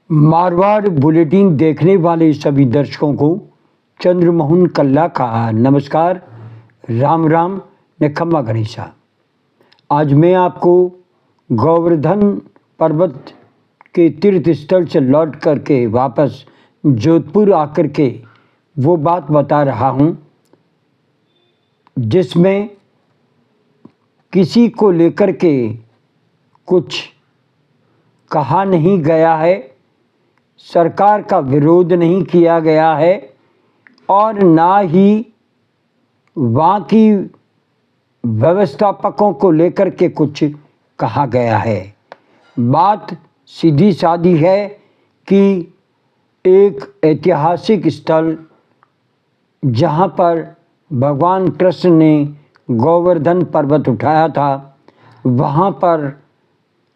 Marwar bulletin देखने वाले सभी दर्शकों को चंद्रमोहन कल्ला का नमस्कार, राम राम निखम्मा गणेशा। आज मैं आपको गोवर्धन पर्वत के तीर्थ स्थल से लौट करके वापस जोधपुर आकर के वो बात बता रहा हूँ जिसमें किसी को लेकर के कुछ कहा नहीं गया है, सरकार का विरोध नहीं किया गया है और ना ही वहाँ की व्यवस्थापकों को लेकर के कुछ कहा गया है। बात सीधी सादी है कि एक ऐतिहासिक स्थल जहाँ पर भगवान कृष्ण ने गोवर्धन पर्वत उठाया था, वहाँ पर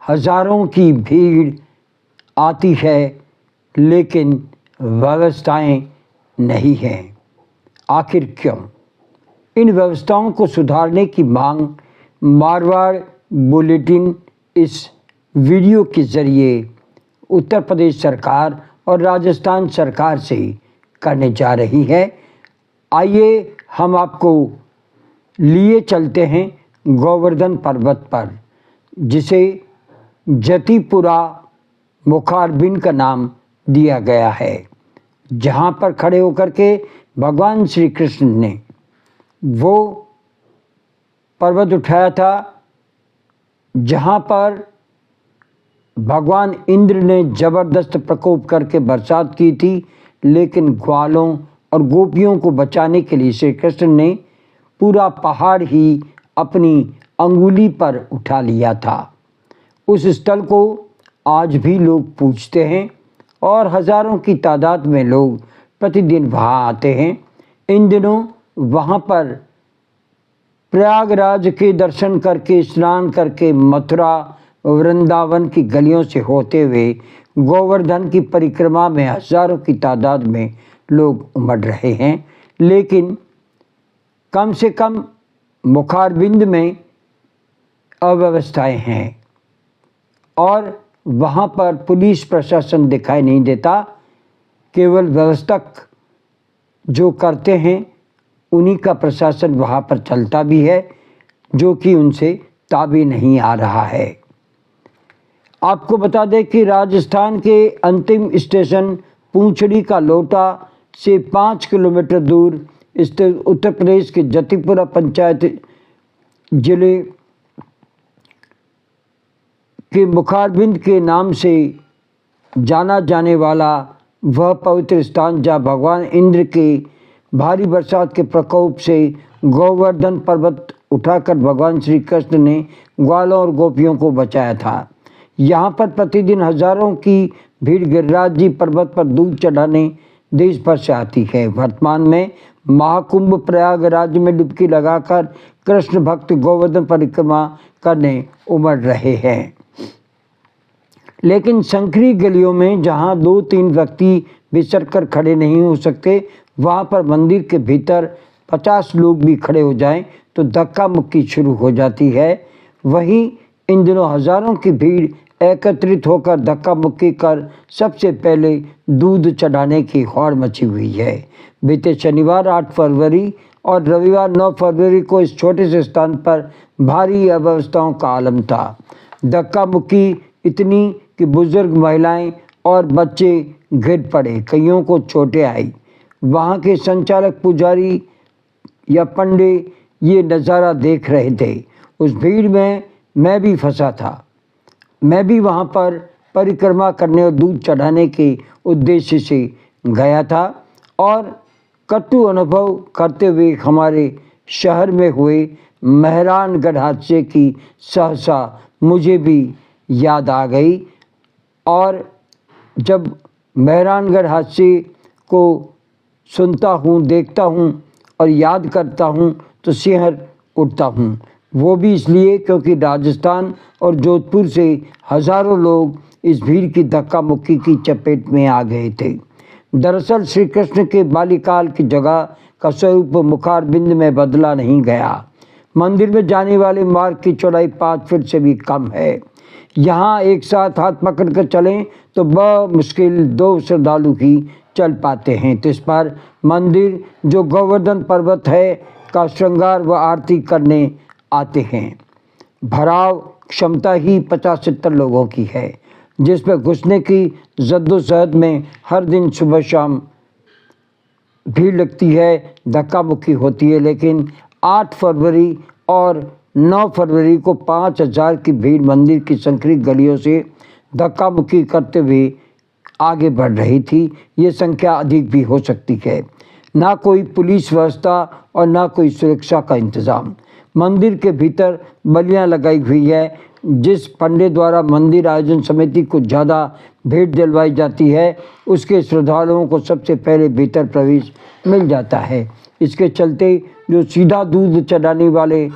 हजारों की भीड़ आती है, लेकिन व्यवस्थाएं नहीं हैं। आखिर क्यों? इन व्यवस्थाओं को सुधारने की मांग मारवाड़ बुलेटिन इस वीडियो के ज़रिए उत्तर प्रदेश सरकार और राजस्थान सरकार से करने जा रही है। आइए हम आपको लिए चलते हैं गोवर्धन पर्वत पर, जिसे जतिपुरा मुखारबिंद का नाम दिया गया है, जहाँ पर खड़े होकर के भगवान श्री कृष्ण ने वो पर्वत उठाया था, जहाँ पर भगवान इंद्र ने जबरदस्त प्रकोप करके बरसात की थी, लेकिन ग्वालों और गोपियों को बचाने के लिए श्री कृष्ण ने पूरा पहाड़ ही अपनी अंगुली पर उठा लिया था। उस स्थल को आज भी लोग पूजते हैं और हजारों की तादाद में लोग प्रतिदिन वहाँ आते हैं। इन दिनों वहाँ पर प्रयागराज के दर्शन करके, स्नान करके, मथुरा वृंदावन की गलियों से होते हुए गोवर्धन की परिक्रमा में हजारों की तादाद में लोग उमड़ रहे हैं, लेकिन कम से कम मुखारबिंद में अव्यवस्थाएं हैं और वहाँ पर पुलिस प्रशासन दिखाई नहीं देता। केवल व्यवस्थक जो करते हैं उन्हीं का प्रशासन वहाँ पर चलता भी है, जो कि उनसे ताबे नहीं आ रहा है। आपको बता दें कि राजस्थान के अंतिम स्टेशन पूंछड़ी का लोटा से 5 किलोमीटर दूर स्थित उत्तर प्रदेश के जतिपुरा पंचायत जिले के मुखारबिंद के नाम से जाना जाने वाला वह पवित्र स्थान, जहाँ भगवान इंद्र के भारी बरसात के प्रकोप से गोवर्धन पर्वत उठाकर भगवान श्री कृष्ण ने ग्वालों और गोपियों को बचाया था। यहाँ पर प्रतिदिन हजारों की भीड़ गिरिराज जी पर्वत पर दूध चढ़ाने देश भर से आती है। वर्तमान में महाकुंभ प्रयागराज में डुबकी लगाकर कृष्ण भक्त गोवर्धन परिक्रमा करने उमड़ रहे हैं, लेकिन संकरी गलियों में जहां 2-3 व्यक्ति बिछड़ कर खड़े नहीं हो सकते, वहां पर मंदिर के भीतर 50 लोग भी खड़े हो जाएं तो धक्का मुक्की शुरू हो जाती है। वहीं इन दिनों हजारों की भीड़ एकत्रित होकर धक्का मुक्की कर सबसे पहले दूध चढ़ाने की होड़ मची हुई है। बीते शनिवार 8 फरवरी और रविवार 9 फरवरी को इस छोटे से स्थान पर भारी अव्यवस्थाओं का आलम था। धक्का मुक्की इतनी कि बुजुर्ग महिलाएं और बच्चे गिर पड़े, कईयों को चोटें आई। वहाँ के संचालक, पुजारी या पंडे ये नज़ारा देख रहे थे। उस भीड़ में मैं भी फंसा था। मैं भी वहाँ पर परिक्रमा करने और दूध चढ़ाने के उद्देश्य से गया था और कटु अनुभव करते हुए हमारे शहर में हुए मेहरानगढ़ हादसे की सहसा मुझे भी याद आ गई। और जब मेहरानगढ़ हादसे को सुनता हूँ, देखता हूँ और याद करता हूँ तो सिहर उठता हूँ। वो भी इसलिए क्योंकि राजस्थान और जोधपुर से हजारों लोग इस भीड़ की धक्का मुक्की की चपेट में आ गए थे। दरअसल श्री कृष्ण के बाल्यकाल की जगह का स्वरूप मुखारबिंद में बदला नहीं गया। मंदिर में जाने वाले मार्ग की चौड़ाई 5 फीट से भी कम है। यहाँ एक साथ हाथ पकड़ कर चलें तो मुश्किल 2 श्रद्धालु ही चल पाते हैं। तो इस पर मंदिर जो गोवर्धन पर्वत है का श्रृंगार व आरती करने आते हैं। भराव क्षमता ही 50-70 लोगों की है, जिसमें घुसने की जद्दोजहद में हर दिन सुबह शाम भीड़ लगती है, धक्का मुक्की होती है। लेकिन 8 फरवरी और 9 फरवरी को 5000 की भीड़ मंदिर की संकरी गलियों से धक्का मुक्की करते हुए आगे बढ़ रही थी। ये संख्या अधिक भी हो सकती है। ना कोई पुलिस व्यवस्था और ना कोई सुरक्षा का इंतज़ाम। मंदिर के भीतर बलियां लगाई हुई है। जिस पंडित द्वारा मंदिर आयोजन समिति को ज़्यादा भीड़ दिलवाई जाती है, उसके श्रद्धालुओं को सबसे पहले भीतर प्रवेश मिल जाता है। इसके चलते जो सीधा दूध चढ़ाने वाले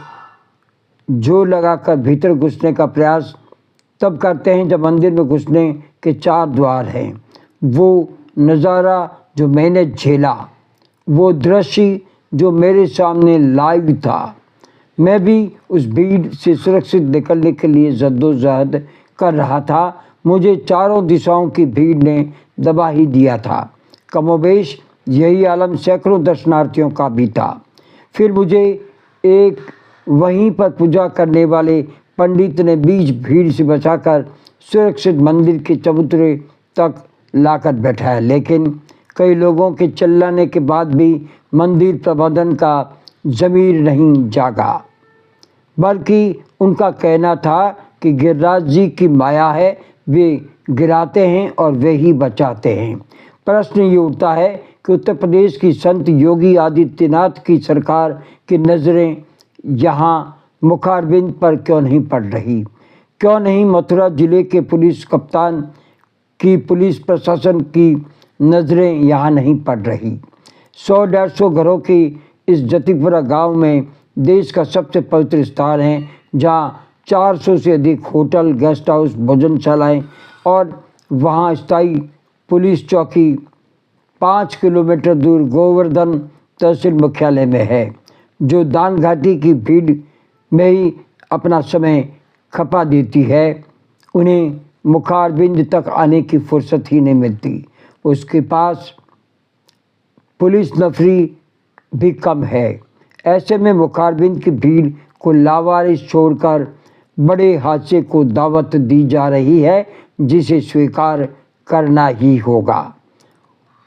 जो लगाकर भीतर घुसने का प्रयास तब करते हैं जब मंदिर में घुसने के 4 द्वार हैं। वो नज़ारा जो मैंने झेला, वो दृश्य जो मेरे सामने लाइव था, मैं भी उस भीड़ से सुरक्षित निकलने के लिए जद्दोजहद कर रहा था। मुझे चारों दिशाओं की भीड़ ने दबा ही दिया था। कमोबेश यही आलम सैकड़ों दर्शनार्थियों का भी था। फिर मुझे एक वहीं पर पूजा करने वाले पंडित ने बीच भीड़ से बचाकर सुरक्षित मंदिर के चबूतरे तक लाकर बैठाया। लेकिन कई लोगों के चिल्लाने के बाद भी मंदिर प्रबंधन का ज़मीर नहीं जागा, बल्कि उनका कहना था कि गिरिराज जी की माया है, वे गिराते हैं और वे ही बचाते हैं। प्रश्न ये उठता है कि उत्तर प्रदेश की संत योगी आदित्यनाथ की सरकार की नज़रें यहाँ मुखारबिंद पर क्यों नहीं पड़ रही? क्यों नहीं मथुरा जिले के पुलिस कप्तान की, पुलिस प्रशासन की नज़रें यहाँ नहीं पड़ रही? 100-150 घरों की इस जतिपुरा गांव में देश का सबसे पवित्र स्थान है, जहाँ 400 से अधिक होटल, गेस्ट हाउस, भोजनशालाएँ और वहाँ स्थायी पुलिस चौकी 5 किलोमीटर दूर गोवर्धन तहसील मुख्यालय में है, जो दान घाटी की भीड़ में ही अपना समय खपा देती है। उन्हें मुखारबिंद तक आने की फुर्सत ही नहीं मिलती। उसके पास पुलिस नफरी भी कम है। ऐसे में मुखारबिंद की भीड़ को लावारिस छोड़कर बड़े हादसे को दावत दी जा रही है, जिसे स्वीकार करना ही होगा।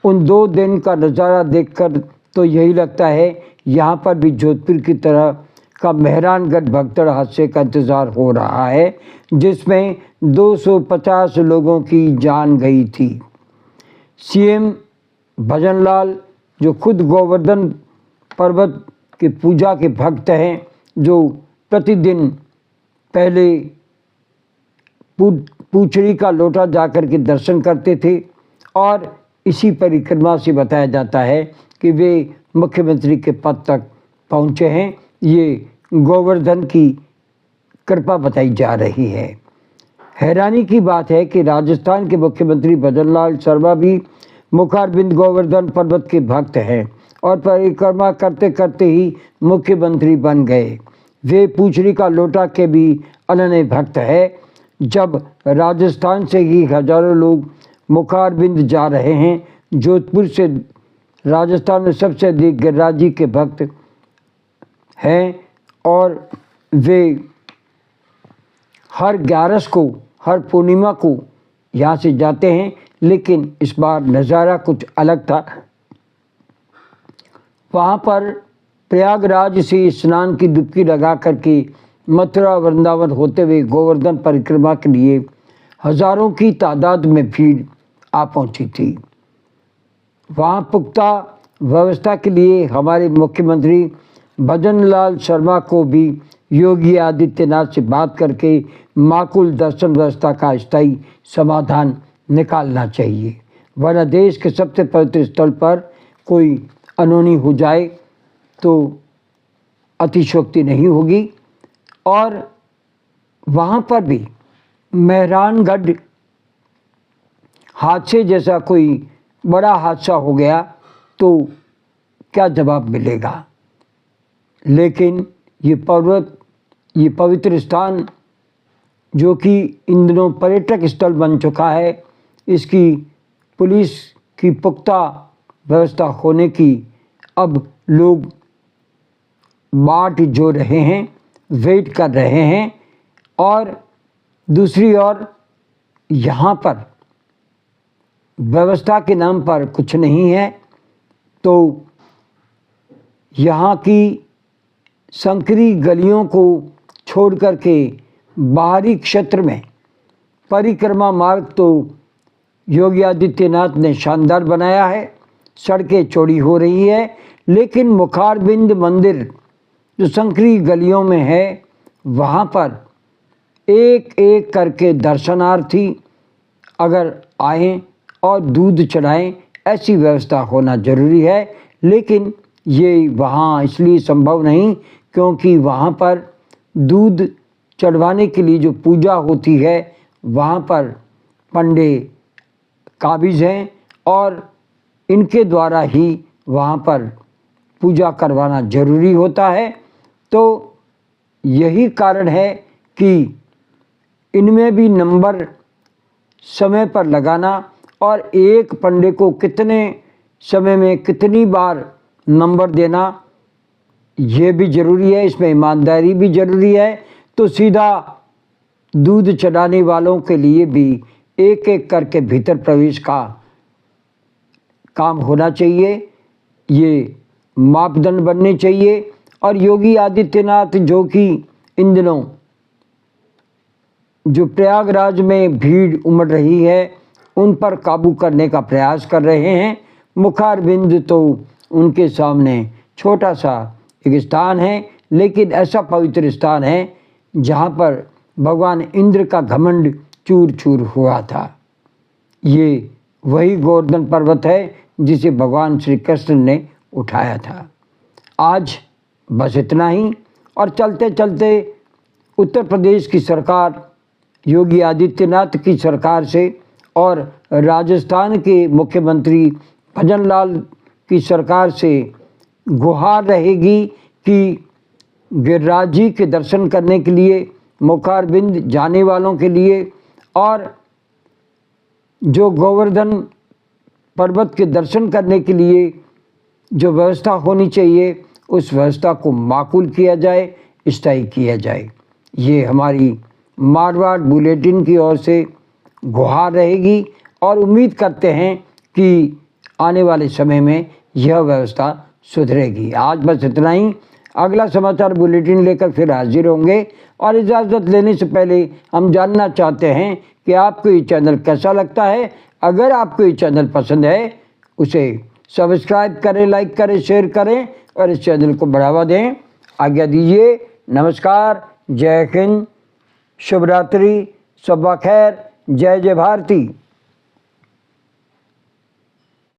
उन 2 दिन का नज़ारा देखकर तो यही लगता है यहाँ पर भी जोधपुर की तरह का मेहरानगढ़ भगदड़ हादसे का इंतज़ार हो रहा है, जिसमें 250 लोगों की जान गई थी। सीएम भजनलाल, जो खुद गोवर्धन पर्वत के पूजा के भक्त हैं, जो प्रतिदिन पहले पूछड़ी का लोटा जाकर के दर्शन करते थे, और इसी परिक्रमा से बताया जाता है कि वे मुख्यमंत्री के पद तक पहुँचे हैं। ये गोवर्धन की कृपा बताई जा रही है। हैरानी की बात है कि राजस्थान के मुख्यमंत्री भजनलाल शर्मा भी मुखारबिंद गोवर्धन पर्वत के भक्त हैं और परिक्रमा करते करते ही मुख्यमंत्री बन गए। वे पूछड़ी का लोटा के भी अनन्य भक्त है। जब राजस्थान से ही हजारों लोग मुखारबिंद जा रहे हैं, जोधपुर से राजस्थान में सबसे अधिक गिरिराज जी के भक्त हैं और वे हर 11 को, हर पूर्णिमा को यहाँ से जाते हैं। लेकिन इस बार नज़ारा कुछ अलग था। वहाँ पर प्रयागराज से स्नान की डुबकी लगा करके मथुरा वृंदावन होते हुए गोवर्धन परिक्रमा के लिए हजारों की तादाद में भीड़ आ पहुँची थी। वहाँ पुख्ता व्यवस्था के लिए हमारे मुख्यमंत्री भजनलाल शर्मा को भी योगी आदित्यनाथ से बात करके माकूल दर्शन व्यवस्था का स्थायी समाधान निकालना चाहिए, वरना देश के सबसे पवित्र स्थल पर कोई अनहोनी हो जाए तो अतिशयोक्ति नहीं होगी। और वहाँ पर भी मेहरानगढ़ हादसे जैसा कोई बड़ा हादसा हो गया तो क्या जवाब मिलेगा? लेकिन ये पर्वत, ये पवित्र स्थान जो कि इन दिनों पर्यटक स्थल बन चुका है, इसकी पुलिस की पुख्ता व्यवस्था होने की अब लोग बाट जो रहे हैं, वेट कर रहे हैं। और दूसरी ओर यहाँ पर व्यवस्था के नाम पर कुछ नहीं है, तो यहाँ की संकरी गलियों को छोड़ कर के बाहरी क्षेत्र में परिक्रमा मार्ग तो योगी आदित्यनाथ ने शानदार बनाया है, सड़कें चौड़ी हो रही है, लेकिन मुखारबिंद मंदिर जो संकरी गलियों में है, वहाँ पर एक एक करके दर्शनार्थी अगर आएँ और दूध चढ़ाएं, ऐसी व्यवस्था होना जरूरी है। लेकिन ये वहाँ इसलिए संभव नहीं क्योंकि वहाँ पर दूध चढ़वाने के लिए जो पूजा होती है, वहाँ पर पंडे काबिज हैं और इनके द्वारा ही वहाँ पर पूजा करवाना जरूरी होता है। तो यही कारण है कि इनमें भी नंबर समय पर लगाना और एक पंडे को कितने समय में कितनी बार नंबर देना, ये भी ज़रूरी है, इसमें ईमानदारी भी ज़रूरी है। तो सीधा दूध चढ़ाने वालों के लिए भी एक एक करके भीतर प्रवेश का काम होना चाहिए, ये मापदंड बनने चाहिए। और योगी आदित्यनाथ जो कि इन दिनों जो प्रयागराज में भीड़ उमड़ रही है, उन पर काबू करने का प्रयास कर रहे हैं। मुखारबिंद तो उनके सामने छोटा सा एक स्थान है, लेकिन ऐसा पवित्र स्थान है जहाँ पर भगवान इंद्र का घमंड चूर चूर हुआ था। ये वही गोवर्धन पर्वत है जिसे भगवान श्री कृष्ण ने उठाया था। आज बस इतना ही। और चलते चलते उत्तर प्रदेश की सरकार, योगी आदित्यनाथ की सरकार से और राजस्थान के मुख्यमंत्री भजनलाल की सरकार से गुहार रहेगी कि गिरिराज जी के दर्शन करने के लिए, मुखारबिंद जाने वालों के लिए और जो गोवर्धन पर्वत के दर्शन करने के लिए जो व्यवस्था होनी चाहिए, उस व्यवस्था को माकूल किया जाए, स्थायी किया जाए। ये हमारी मारवाड़ बुलेटिन की ओर से गुहार रहेगी और उम्मीद करते हैं कि आने वाले समय में यह व्यवस्था सुधरेगी। आज बस इतना ही। अगला समाचार बुलेटिन लेकर फिर हाजिर होंगे। और इजाज़त लेने से पहले हम जानना चाहते हैं कि आपको ये चैनल कैसा लगता है। अगर आपको ये चैनल पसंद है, उसे सब्सक्राइब करें, लाइक करें, शेयर करें और इस चैनल को बढ़ावा दें। आज्ञा दीजिए। नमस्कार, जय हिंद, शुभ रात्रि, शब्बा खैर, जय जय भारती।